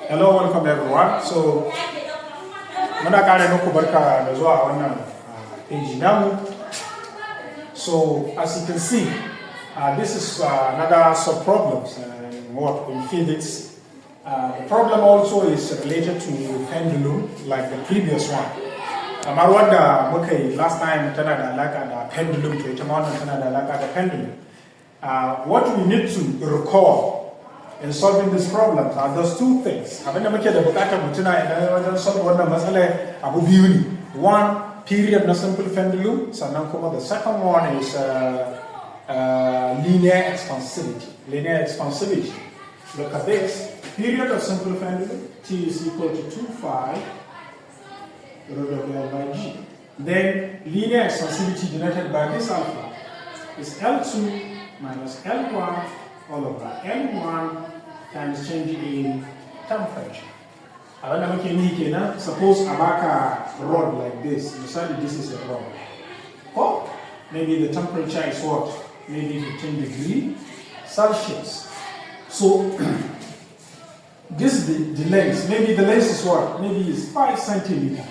Hello, welcome everyone. So, muna kare muku barka da zuwa wannan page namu. So, as you can see, this is another sub-problems what in physics. The problem also is related to pendulum, like the previous one. Kamar wanda muka yi last time tana da alaka da pendulum, to ita ma wannan tana da alaka da pendulum. What we need to recall in solving this problem are those two things. Abinda muke da bukatar mutuna idan wajen solve wannan matsalar abu biyu ne. One, period na simple pendulum, sannan kuma the second one is linear expansivity. Linear expansivity. Look at this. Period of simple pendulum, T is equal to 2 pi root of L by G. Then linear expansivity denoted by this alpha is L2 minus L1 all over L1 times change in temperature. Abinda muke ni kenan, suppose a baka rod like this. Usually this is a rod. Oh, maybe the temperature is what? Maybe 15 degrees Celsius. So this is the length. Maybe the length is what? Maybe it's 5 centimeters.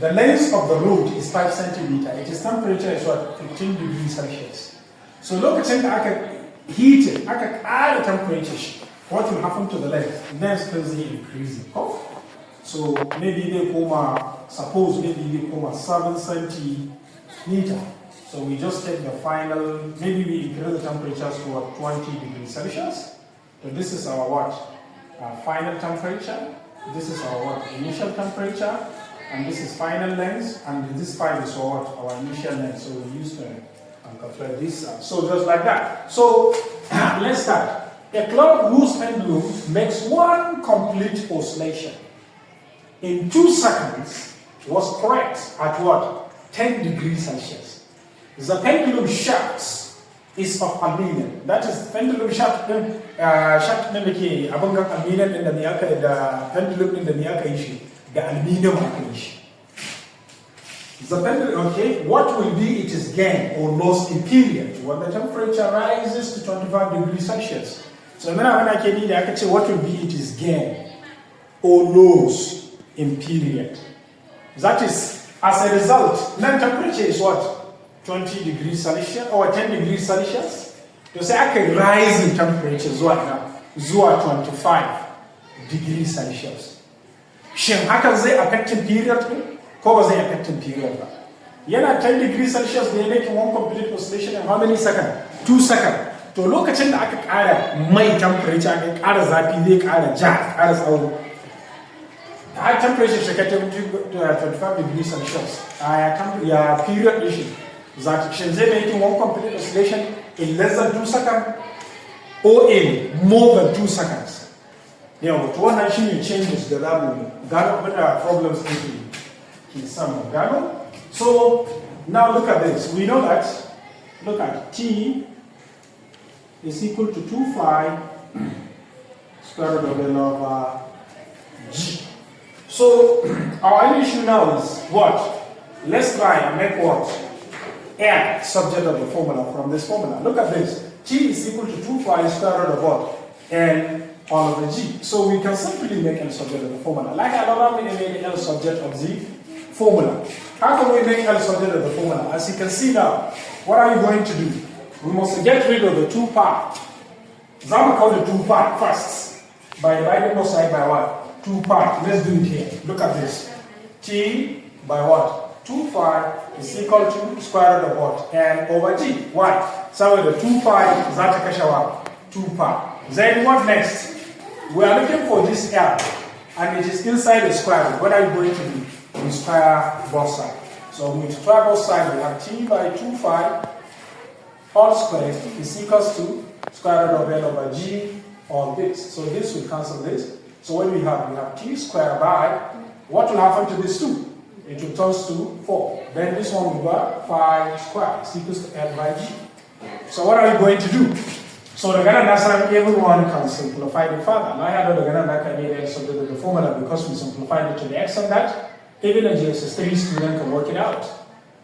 The length of the rod is 5 centimeters. Its temperature is what? 15 degrees Celsius. So look at it, I can heat it, I can add a temperature. What will happen to the length? Length constantly increasing. Oh. So maybe they come, suppose maybe they come 7 centimeters. So we just take the final, maybe we increase the temperatures to what, 20 degrees Celsius. So this is our what? Final temperature. This is our what? Initial temperature. And this is final length. And this 5 is our what? Our initial length. So we use to calculate this. So just like that. So let's start. A clock whose pendulum makes one complete oscillation in 2 seconds was correct at what? 10 degrees Celsius. The pendulum shaft is of aluminum. That is pendulum shaft. Shaft ne muke abin ga aluminum din da me aka da pendulum din da me aka yi shi da aluminum aka yi shi. The pendulum, okay, what will be its gain or loss in period when the temperature rises to 25 degrees Celsius? So when I can I can say what will be its gain or loss in period. That is, as a result, then temperature is what? 20 degrees Celsius or 10 degrees Celsius. To say I can rise in temperature zuwa 25 degrees Celsius. Shin hakan zai affecting period ne? Ko ba zai affecting period ba? Yana 10 degrees Celsius da ya make one complete oscillation in how many seconds? 2 seconds. To lokacin da aka ƙara mai temperature, aka ƙara zafi zai ƙara ja, ƙara tsawo. High temperature shi ka 25 degrees Celsius. Ya period ɗin shi. Shin zai make one complete oscillation in less than 2 seconds or in more than 2 seconds? Yau, to wannan shi ne changes da za mu gano abin da problems ɗin ke samu gano. So now look at this. We know that, look at T is equal to 2 pi square root of L over G. So our issue now is what? Let's try and make what? L subject of the formula from this formula. Look at this. T is equal to 2 pi square root of what? L all over G. So we can simply make L subject of the formula. Like I already made L subject of the formula. How can we make L subject of the formula? As you can see now, what are you going to do? We must get rid of the 2 pi. Zama call the 2 pi first by dividing both sides by what? 2 pi. Let's do it here. Look at this. T by what? 2 pi is equal to square root of what? L over G. Why? So the 2 pi is that kashawa 2 pi. Then what next? We are looking for this L and it is inside the square root. What are you going to do? We square both sides. So we square both sides. We have T by 2 pi all squared is equals to square root of L over G on this. So this will cancel this. So what we have T squared by, what will happen to this 2? It will turn to 4. Then this one will be 5 squared is equals to L by G. So what are you going to do? So the Ghana National, everyone can simplify it further. Now I had the Ghana National subject of the formula because we simplified it to the extent that even a GSS 3 student can work it out.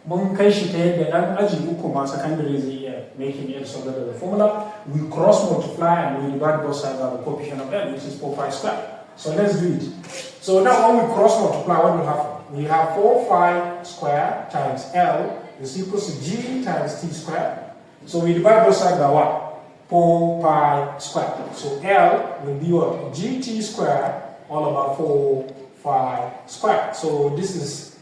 Mun kai shi ta yadda ɗan aji uku ma secondary zai iya making L subject of the formula. We cross multiply and we divide both sides by the coefficient of L, which is 4 pi square. So let's do it. So now when we cross multiply, what will happen? We have 4 phi square times L is equals to G times T square. So we divide both sides by what? 4 pi square. So L will be what? GT square all about 4 phi square. So this is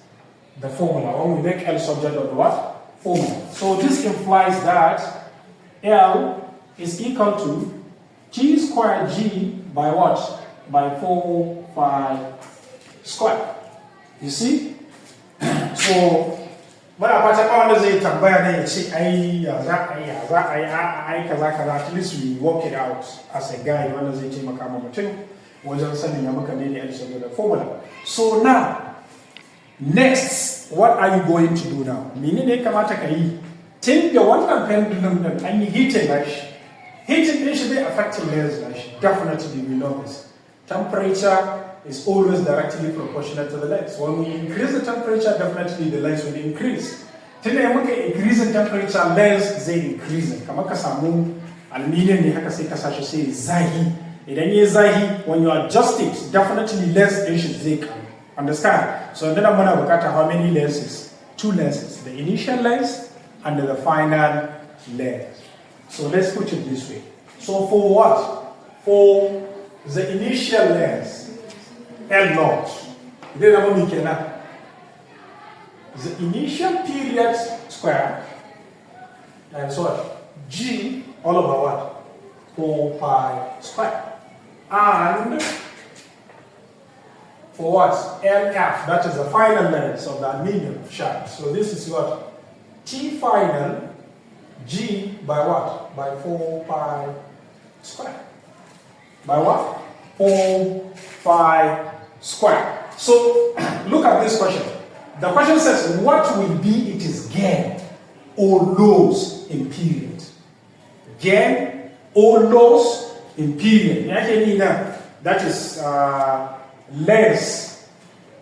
the formula. When we make L subject of the what? Formula. So this implies that L is equal to T square G by what? By 4 phi square. You see? So muna fata ba wanda zai tambaya ne ya ce ai ya za a yi kaza at least we work it out as a guide wanda zai taimaka ma mutum wajen sanin ya maka ne da the formula. So now next, what are you going to do now? Menene ya kamata ka yi? Tun da wannan pendulum din an yi heating nashi. Heating din shi zai affect layers nashi. Definitely we know this. Temperature is always directly proportional to the length. When we increase the temperature, definitely the length will increase. Tunda ya muka increase in temperature, length zai increase. Kamar ka samu aluminium ne haka sai ka sashi sai zahi. Idan ya zahi, when you adjust it, definitely length din shi zai karu. Understand? So then I'm going to look at how many lenses? 2 lenses. The initial lens and the final lens. So let's put it this way. So for what? For the initial lens, L0. The initial period square times what? G all over what? 4 pi square. And for what? LF, that is the final length of the aluminium shaft. So this is what? T final G by what? By 4 pi square. By what? 4 pi square. So look at this question. The question says, what will be its gain or loss in period? Gain or loss in period. That is less.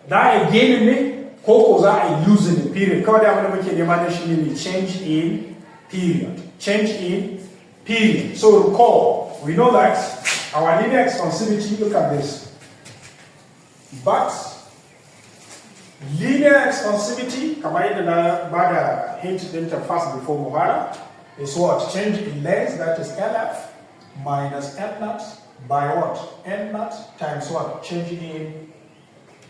That gain ne ko za a lose in period. Kawai da abin da muke nema da shi ne change in period. Change in period. So recall, we know that our linear expansivity, look at this. But linear expansivity, kamar yadda na bada hint ɗinta first before Muhara, is what? Change in length, that is LF minus L naught by what? N naught times what? Change in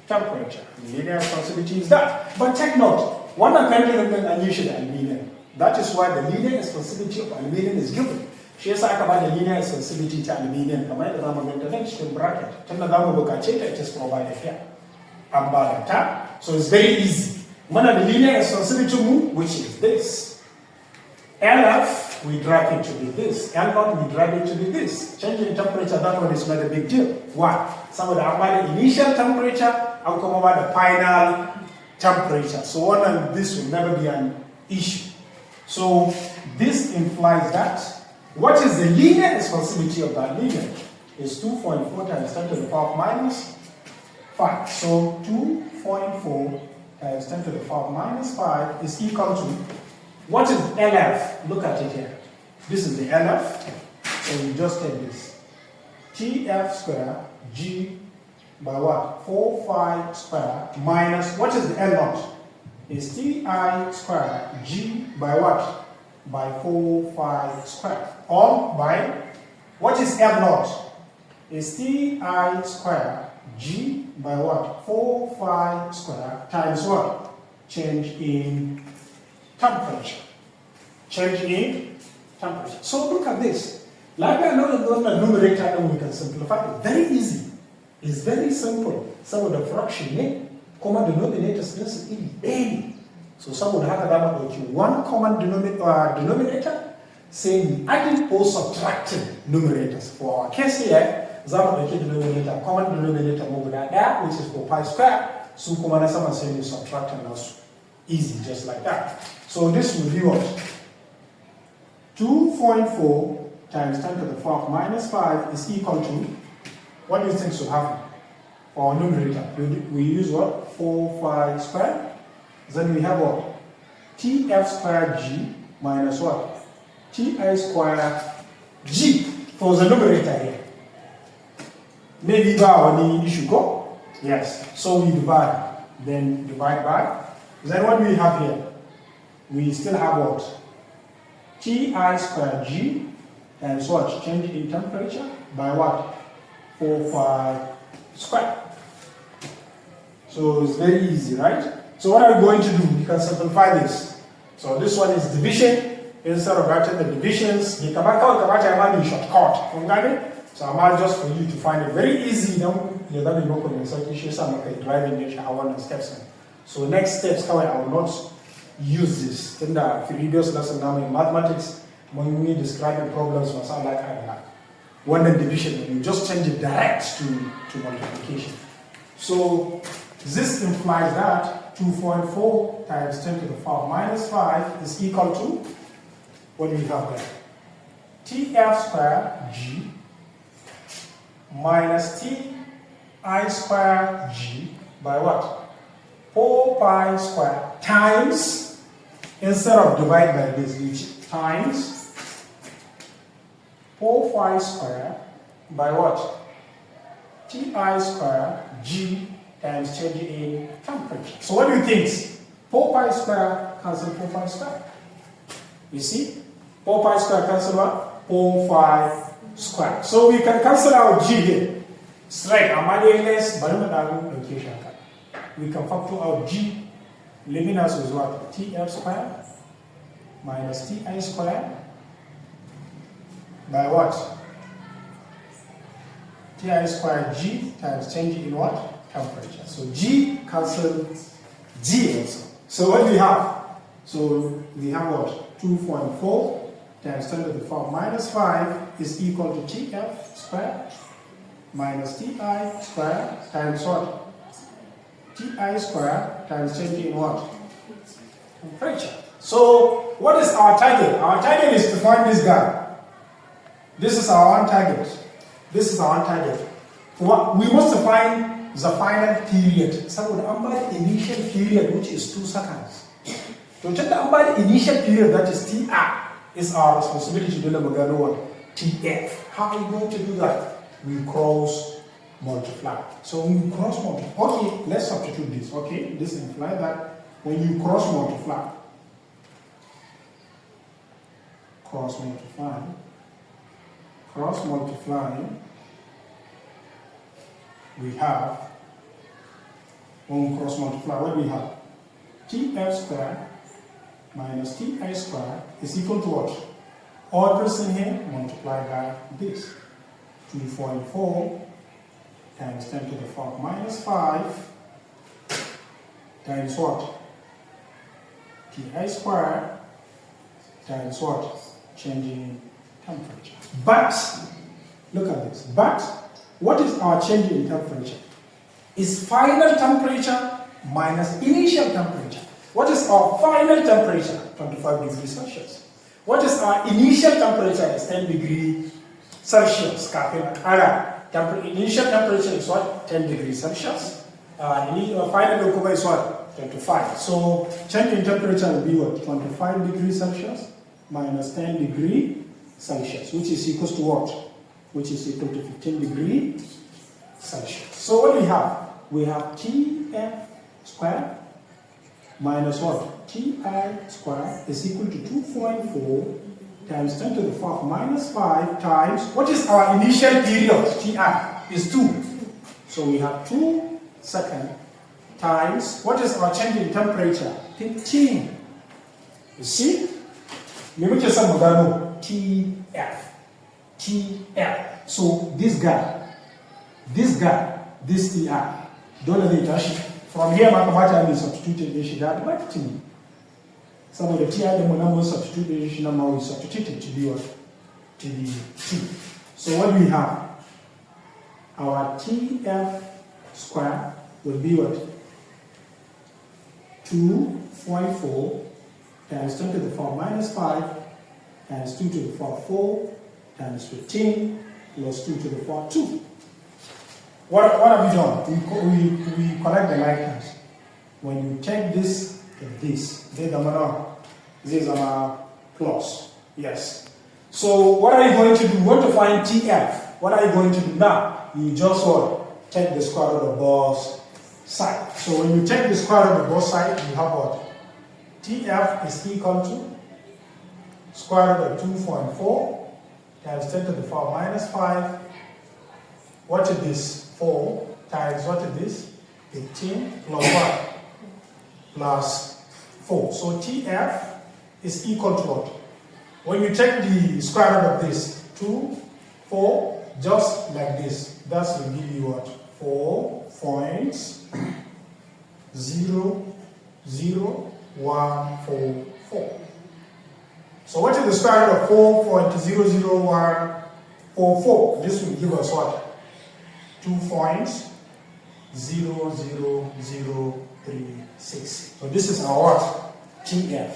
temperature. Linear expansivity is that. But take note, one pendulum is unusual aluminium. That is why the linear expansivity of aluminium is given. Shi yasa aka bada linear expansivity ta aluminium kamar yadda zamu ganta nan cikin bracket. Tunda zamu bukace ta, it is provided here. An bada ta. So it's very easy. One of the linear expansivity move, which is this. LF, we drag it to be this. L0, we drag it to be this. Change in temperature, that one is not a big deal. Why? Some of the initial temperature, I'll come over the final temperature. So one of this will never be an issue. So this implies that what is the linear expansivity of that linear is 2.4 times 10 to the power minus 5. So 2.4 times 10 to the power minus 5 is equal to, what is LF? Look at it here. This is the LF. So we just take this. TF square G by what? 4 phi square minus, what is the L naught? Is TI square G by what? By 4 phi square. Or by, what is L naught? Is TI square G by what? 4 phi square times what? Change in temperature. Change in temperature. So look at this. Like I know the numerator, and we can simplify it. Very easy. It's very simple. Some of the fraction, common denominators is any. So some would have one common denominator, saying adding or subtracting numerators. For our case here, denominator, common denominator over that, which is 4 pi square. So common someone saying subtracting also. Easy, just like that. So this will be what? 2.4 times 10 to the power minus 5 is equal to, what do you think should happen? For our numerator, we use what? 4 phi square. Then we have what? TF square G minus what? TI square G for the numerator here. Maybe any issue go? Yes. So we divide. Then divide by. Then what do we have here? We still have what? Ti squared G times what? Change in temperature by what? 4 pi squared. So it's very easy, right? So what are we going to do? We can simplify this. So this one is division. Instead of writing the divisions, you can shortcut. So I'm just for you to find it very easy. You're going to work on your driving nature, I want steps. So next steps, I will not use this. In the previous lesson now in mathematics, when we describe problems, was like one division, you just change it direct to multiplication. So this implies that 2.4 times 10 to the power minus 5 is equal to, what do we have there? Tf squared G minus Ti squared G by what? 4 pi squared times, instead of divide by this, which times 4 pi squared by what? Ti squared G times change in temperature. So what do you think? 4 pi squared cancel 4 pi squared. You see? 4 pi squared cancel what? 4 pi squared. So we can cancel our G here. Straight. We can factor out G. Leaving us with what? Tf squared minus Ti squared by what? Ti squared G times change in what? Temperature. So G cancels G also. So what do we have? So we have what? 2.4 times 10 to the power minus 5 is equal to Tf squared minus Ti squared times what? Ti squared times change in what? Temperature. So what is our target? Our target is to find this guy. This is our one target. This is our target. What we must find the final period. So the initial period, which is 2 seconds. To check the initial period, that is Ti, is our responsibility to do the Magano Tf. How are we going to do that? We cross multiply. So when you cross multiply, okay, let's substitute this. Okay, this implies that when you cross multiply, we have, when we cross multiply, what do we have? Tf squared minus Ti squared is equal to what? All this in here multiplied by this. 2.4 times 10 to the power minus 5 times what? Ti squared times what? Changing temperature. But, look at this. But, what is our change in temperature? Is final temperature minus initial temperature. What is our final temperature? 25 degrees Celsius. What is our initial temperature? Is 10 degrees Celsius. Initial temperature is what? 10 degrees Celsius. Final temperature is what? 25. So change in temperature will be what? 25 degrees Celsius minus 10 degrees Celsius, which is equal to what? Which is equal to 15 degrees Celsius. So what do we have? We have Tf squared minus what? Ti squared is equal to 2.4 times 10 to the power minus 5 times, what is our initial period? Ti is 2. So we have 2 seconds times, what is our change in temperature? 15. You see? Maybe just some Tf. Tf. So this guy, this Ti, don't let it touch. From here, mathematics is substituted in Shida, but to me. Some of the Ti, the number substituted in Shida, we substituted to be what? To be 2. So what do we have? Our Tf squared will be what? 2.4 times 10 to the power minus 5 times 2 to the power 4 times 15 plus 2 to the power 2. What have we done? We collect the like terms. When you take this and this is our plus. Yes. So what are you going to do? We want to find Tf. what are you going to do now? You just what? Take the square root of both sides. So when you take the square root of both sides, you have what? TF is equal to square root of 2.4 times 10 to the power minus 5. What is this? 4 times what is this? 18 plus what? Plus 4. So TF is equal to what? When you take the square root of this, 2, 4, just like this, that will give you what? 4.00144. So what is the square root of 4.00144? This will give us what? 2.00036. So this is our what? TF.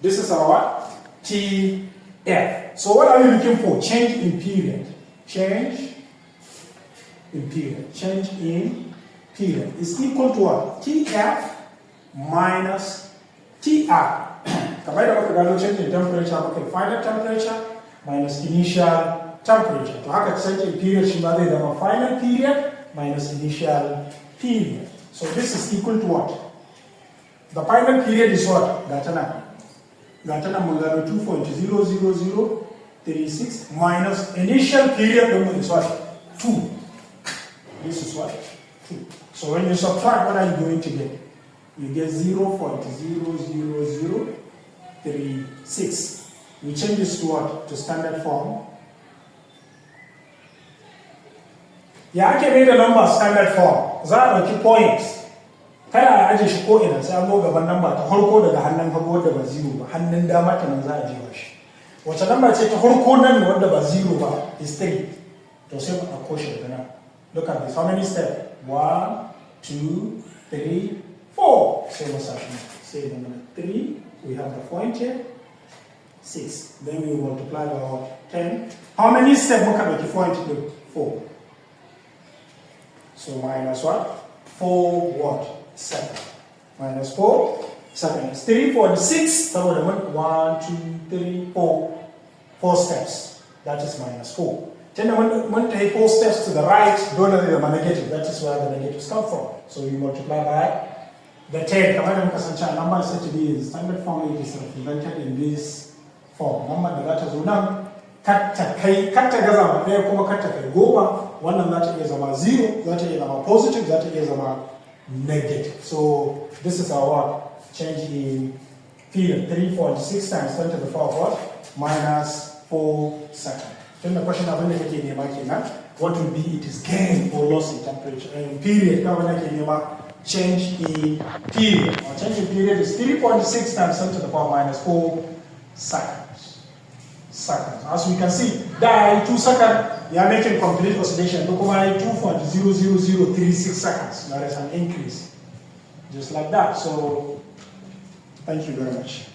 This is our what? TF. So what are we looking for? Change in period. Change in period. Change in period is equal to what? TF minus TR. Kamar da muka gano change in temperature, muka final temperature minus initial temperature. To haka change in period shi ma zai zama final period minus initial period. So this is equal to what? The final period is what? Gata nan mun gano 2.00036 minus initial period is what? 2. This is what? 2. So when you subtract, what are you going to get? You get 0.00036. We change this to what? To standard form. Ya ake mai da number standard form? Za a ɗauki points. Kada a aje shi ko ina sai an zo gaban namba ta farko daga hannun hagu wadda ba zero ba, hannun dama ta nan za a jefa shi. Wace namba ce ta farko nan wadda ba zero ba is 3. To sai mu ɗauko shi daga nan. Look at this. How many steps? 1, 2, 3, 4. Say what's happening. Say the number 3. We have the point here. 6. Then we multiply by what? 10. How many steps we can make the point? 4. So minus what? 4 what? 7. Minus 4 seconds. 3, 4, 6. So 1, 2, 3, 4. 4 steps. That is minus 4. Then when they 4 steps to the right, don't know the negative. That is where the negatives come from. So we multiply by the 10. Number is said to be in standard form. It is represented in this form. Number that is unam. Katta gaza ma ɗaya kuma katta kai goma. Wannan za ta iya zama 0, za ta iya zama positive, za ta iya zama negative. So this is our change in period. 3.6 times 10 to the power of what? Minus 4 seconds. Then the question abin da kake nema kenan, what will be its gain or loss in temperature in period? Kawai nake nema change in period. Our change in period is 3.6 times 10 to the power minus 4 seconds. As we can see, that 2 seconds, you are making complete oscillation. Look over 2.00036 seconds. There is an increase, just like that. So, thank you very much.